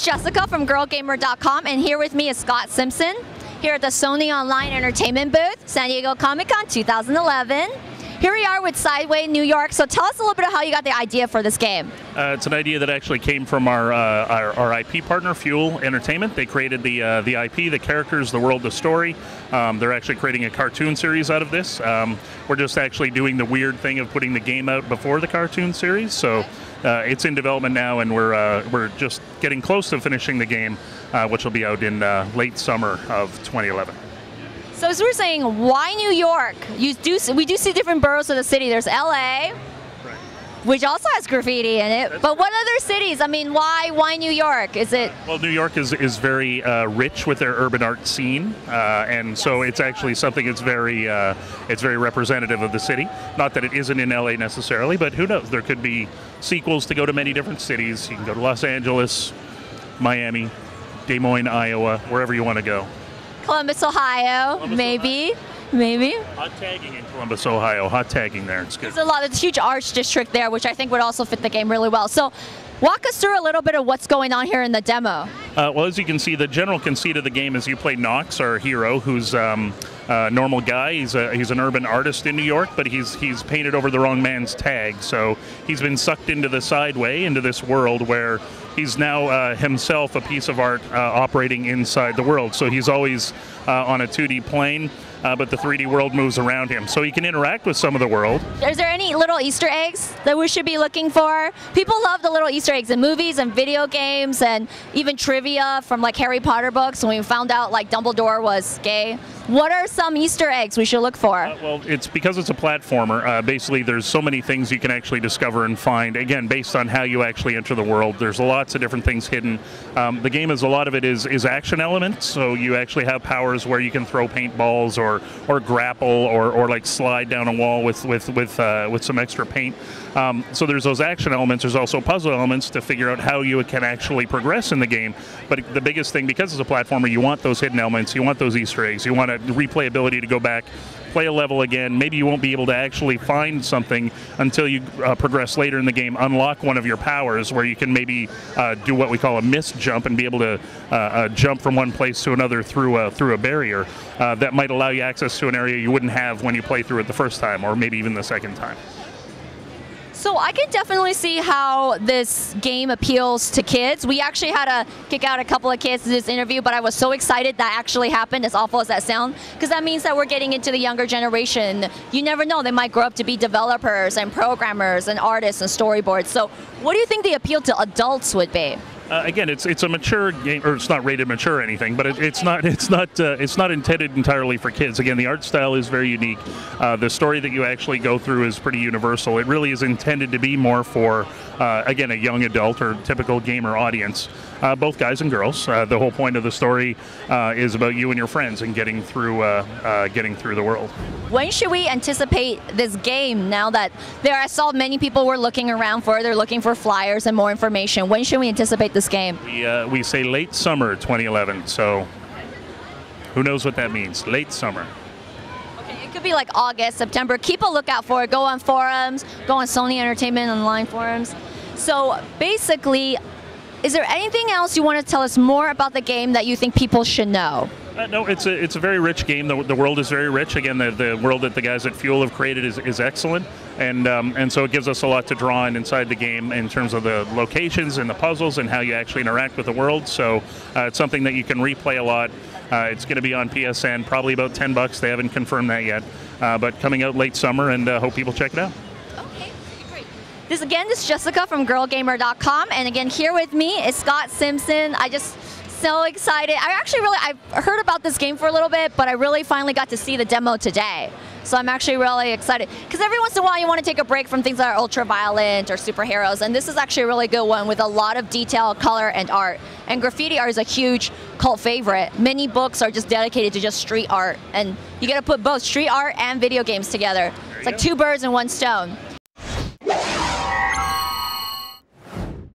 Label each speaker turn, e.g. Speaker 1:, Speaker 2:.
Speaker 1: Jessica from GirlGamer.com, and here with me is Scott Simpson here at the Sony Online Entertainment booth, San Diego Comic-Con 2011. Here we are with Sideway, New York. So tell us a little bit of how you got the idea for this game.
Speaker 2: It's an idea that actually came from our IP partner, Fuel Entertainment. They created the IP, the characters, the world, the story. They're actually creating a cartoon series out of this. We're just actually doing the weird thing of putting the game out before the cartoon series. So it's in development now, and we're just getting close to finishing the game, which will be out in late summer of 2011.
Speaker 1: So as we were saying, why New York? We do see different boroughs of the city. There's LA, right, which also has graffiti in it. But what other cities? I mean, why New York? Is it?
Speaker 2: Well, New York is very rich with their urban art scene, and so it's actually something that's very representative of the city. Not that it isn't in LA necessarily, but who knows? There could be sequels to go to many different cities. You can go to Los Angeles, Miami, Des Moines, Iowa, wherever you want to go.
Speaker 1: Columbus, Ohio, maybe.
Speaker 2: Hot tagging in Columbus, Ohio. Hot tagging there. It's good.
Speaker 1: There's a huge arts district there, which I think would also fit the game really well. So walk us through a little bit of what's going on here in the demo.
Speaker 2: Well, as you can see, the general conceit of the game is you play Knox, our hero, who's a normal guy. He's an urban artist in New York, but he's painted over the wrong man's tag. So he's been sucked into the Sideway, into this world where he's now himself a piece of art operating inside the world. So he's always on a 2D plane, but the 3D world moves around him. So he can interact with some of the world.
Speaker 1: Is there any little Easter eggs that we should be looking for? People love the little Easter eggs in movies and video games and even trivia from like Harry Potter books when we found out like Dumbledore was gay. What are some Easter eggs we should look for?
Speaker 2: Well, it's because it's a platformer. Basically, there's so many things you can actually discover and find, again, based on how you actually enter the world. There's lots of different things hidden. The game a lot of it is action elements, so you actually have powers where you can throw paintballs or grapple or like slide down a wall with some extra paint. So there's those action elements. There's also puzzle elements to figure out how you can actually progress in the game. But the biggest thing, because it's a platformer, you want those hidden elements, you want those Easter eggs, you want the replayability to go back, play a level again. Maybe you won't be able to actually find something until you progress later in the game, unlock one of your powers where you can maybe do what we call a mist jump and be able to jump from one place to another through a barrier that might allow you access to an area you wouldn't have when you play through it the first time, or maybe even the second time.
Speaker 1: So I can definitely see how this game appeals to kids. We actually had to kick out a couple of kids to this interview, but I was so excited that actually happened, as awful as that sounds, because that means that we're getting into the younger generation. You never know, they might grow up to be developers and programmers and artists and storyboards. So what do you think the appeal to adults would be?
Speaker 2: Again, it's a mature game, or it's not rated mature or anything, but it's not intended entirely for kids. Again, the art style is very unique. The story that you actually go through is pretty universal. It really is intended to be more for again, a young adult or typical gamer audience, both guys and girls. The whole point of the story is about you and your friends and getting through the world.
Speaker 1: When should we anticipate this game? Now that I saw many people were looking around for it, they're looking for flyers and more information. When should we anticipate this game?
Speaker 2: We say late summer 2011, so who knows what that means, late summer.
Speaker 1: Okay, it could be like August, September. Keep a lookout for it. Go on forums, go on Sony Entertainment Online forums. So basically, is there anything else you want to tell us more about the game that you think people should know?
Speaker 2: No, it's a very rich game. The world is very rich. Again, the world that the guys at Fuel have created is excellent, and so it gives us a lot to draw on inside the game in terms of the locations and the puzzles and how you actually interact with the world. So it's something that you can replay a lot. It's going to be on PSN, probably about $10. They haven't confirmed that yet, but coming out late summer, and hope people check it out.
Speaker 1: Okay, great. This is Jessica from GirlGamer.com, and again here with me is Scott Simpson. So excited. I've heard about this game for a little bit, but I really finally got to see the demo today. So I'm actually really excited. Because every once in a while you want to take a break from things that are ultra-violent or superheroes, and this is actually a really good one with a lot of detail, color, and art. And graffiti art is a huge cult favorite. Many books are just dedicated to just street art, and you get to put both street art and video games together. It's like two birds and one stone.